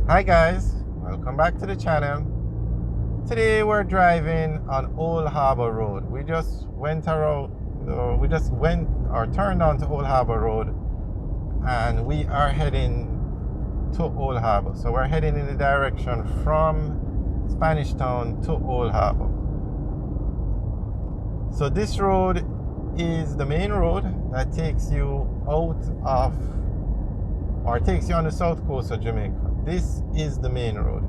Hi guys, welcome back to the channel. Today we're driving on Old Harbor Road. We just went or turned onto Old Harbor Road, and we are heading to Old Harbor. So we're heading in the direction from Spanish Town to Old Harbor. So this road is the main road that takes you takes you on the south coast of Jamaica. This is the main road.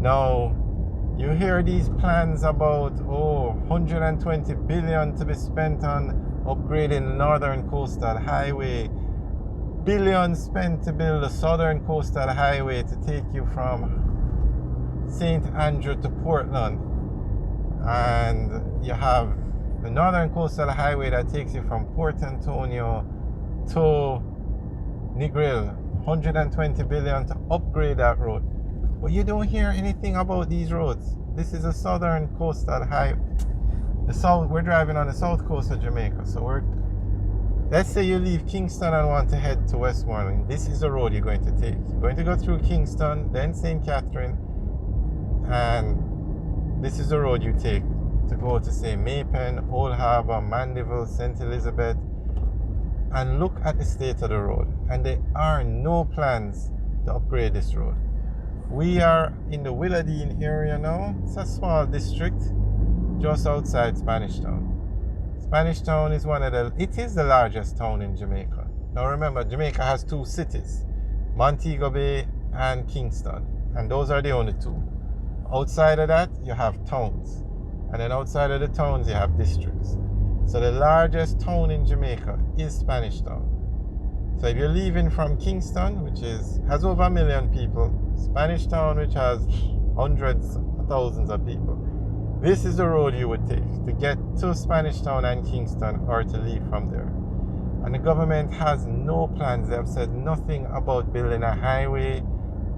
Now, you hear these plans about 120 billion to be spent on upgrading the northern coastal highway, billions spent to build the southern coastal highway to take you from St. Andrew to Portland, and you have the northern coastal highway that takes you from Port Antonio to Negril, 120 billion to upgrade that road. But you don't hear anything about these roads. This is a southern coastal highway. We're driving on the south coast of Jamaica. So let's say you leave Kingston and want to head to Westmoreland. This is the road you're going to take. You're going to go through Kingston, then St. Catherine, and this is the road you take to go to, say, Maypen, Old Harbor, Mandeville, St. Elizabeth, and look at the state of the road. And there are no plans to upgrade this road. We are in the Willardine area now. It's a small district just outside Spanish Town. Spanish Town is it is the largest town in Jamaica. Now remember, Jamaica has two cities, Montego Bay and Kingston, and those are the only two. Outside of that, you have towns, and then outside of the towns, you have districts. So the largest town in Jamaica is Spanish Town. So if you're leaving from Kingston, which has over 1 million people, Spanish Town, which has hundreds of thousands of people, this is the road you would take to get to Spanish Town and Kingston, or to leave from there. And the government has no plans. They have said nothing about building a highway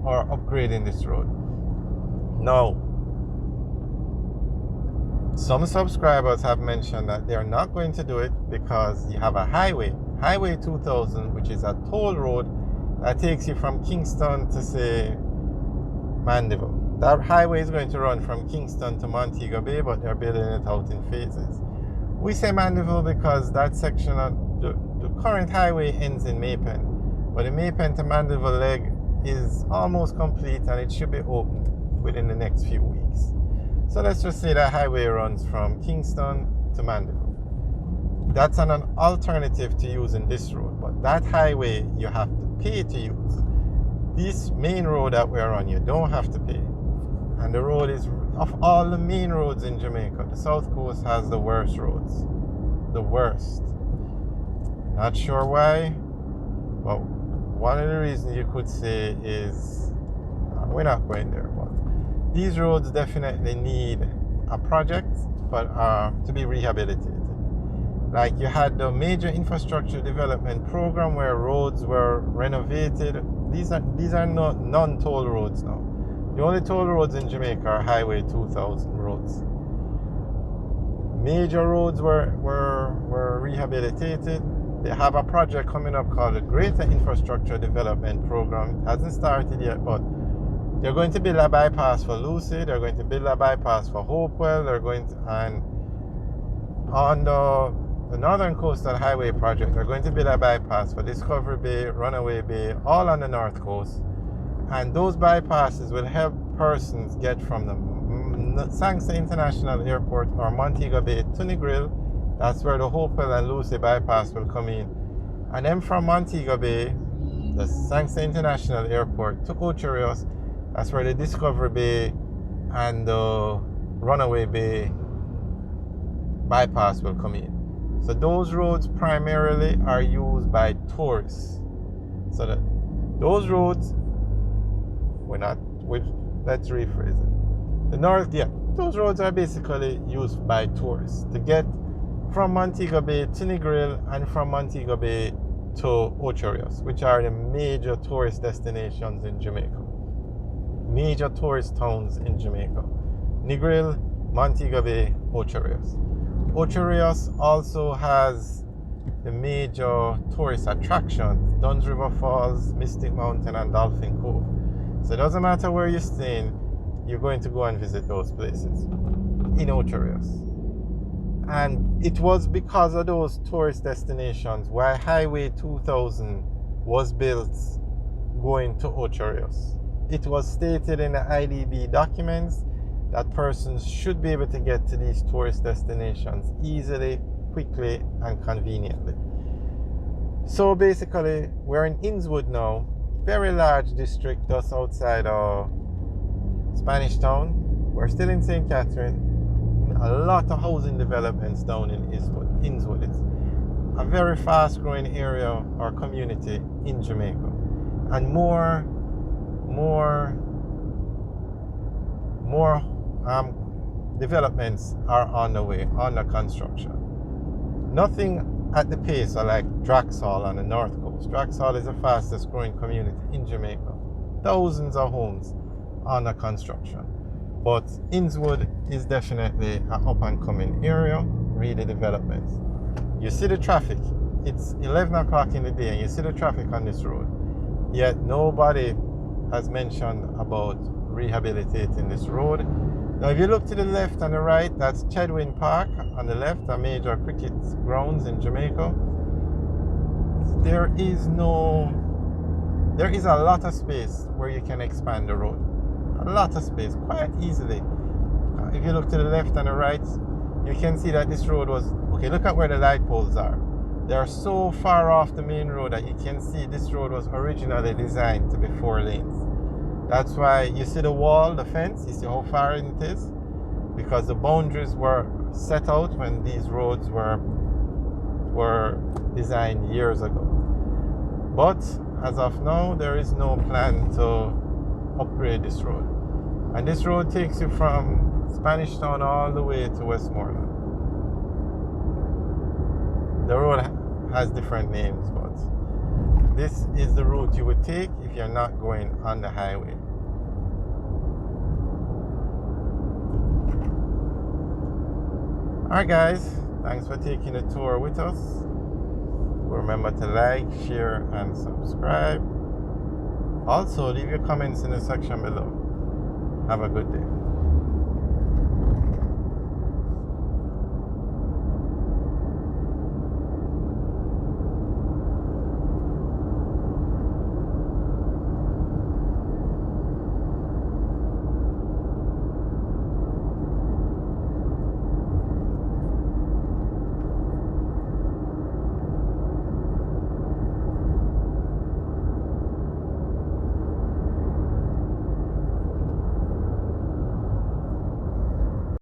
or upgrading this road. Now, some subscribers have mentioned that they are not going to do it because you have a Highway 2000, which is a toll road that takes you from Kingston to, say, Mandeville. That highway is going to run from Kingston to Montego Bay, but they're building it out in phases. We say Mandeville because that section of the current highway ends in Maypen, but the Maypen to Mandeville leg is almost complete, and it should be open within the next few weeks. So let's just say that highway runs from Kingston to Mandeville. That's an alternative to using this road, but that highway you have to pay to use. This main road that we're on, you don't have to pay. And the road is, of all the main roads in Jamaica, the South Coast has the worst roads. The worst. Not sure why, but one of the reasons you could say is, we're not going there, but these roads definitely need a project to be rehabilitated. Like, you had the major infrastructure development program where roads were renovated. These are not non-toll roads now. The only toll roads in Jamaica are Highway 2000 roads. Major roads were rehabilitated. They have a project coming up called the Greater Infrastructure Development Program. It hasn't started yet, but they're going to build a bypass for Lucy. They're going to build a bypass for Hopewell. And on the Northern Coastal Highway project, they're going to build a bypass for Discovery Bay, Runaway Bay, all on the North Coast. And those bypasses will help persons get from the Sangster International Airport or Montego Bay to Negril. That's where the Hopewell and Lucy bypass will come in. And then from Montego Bay, the Sangster International Airport, to Ocho Rios. That's where the Discovery Bay and the Runaway Bay bypass will come in. So those roads primarily are used by tourists. So that those roads, let's rephrase it. Those roads are basically used by tourists to get from Montego Bay to Negril and from Montego Bay to Ocho Rios, which are the major tourist destinations in Jamaica. Major tourist towns in Jamaica: Negril, Montego Bay, Ocho Rios. Ocho Rios also has the major tourist attractions: Duns River Falls, Mystic Mountain, and Dolphin Cove. So it doesn't matter where you're staying, you're going to go and visit those places in Ocho Rios. And it was because of those tourist destinations why Highway 2000 was built going to Ocho Rios. It was stated in the IDB documents that persons should be able to get to these tourist destinations easily, quickly, and conveniently. So basically, we're in Innswood now, very large district just outside of Spanish Town. We're still in St. Catherine. A lot of housing developments down in Innswood. It's a very fast growing area or community in Jamaica. And more developments are on the way, under construction. Nothing at the pace of like Draxall on the North Coast. Draxall is the fastest growing community in Jamaica. Thousands of homes under construction. But Innswood is definitely an up and coming area, really developments. You see the traffic. It's 11 o'clock in the day and you see the traffic on this road. Yet nobody has mentioned about rehabilitating this road. Now if you look to the left and the right, that's Chedwin Park on the left, a major cricket grounds in Jamaica. There is a lot of space where you can expand the road. A lot of space, quite easily. If you look to the left and the right, you can see that this road was, okay, look at where the light poles are. They are so far off the main road that you can see this road was originally designed to be 4 lanes. That's why you see the wall, the fence, you see how far it is? Because the boundaries were set out when these roads were designed years ago. But as of now, there is no plan to upgrade this road. And this road takes you from Spanish Town all the way to Westmoreland. The road has different names, but this is the route you would take if you're not going on the highway. Alright guys, thanks for taking the tour with us. Remember to like, share, and subscribe. Also, leave your comments in the section below. Have a good day.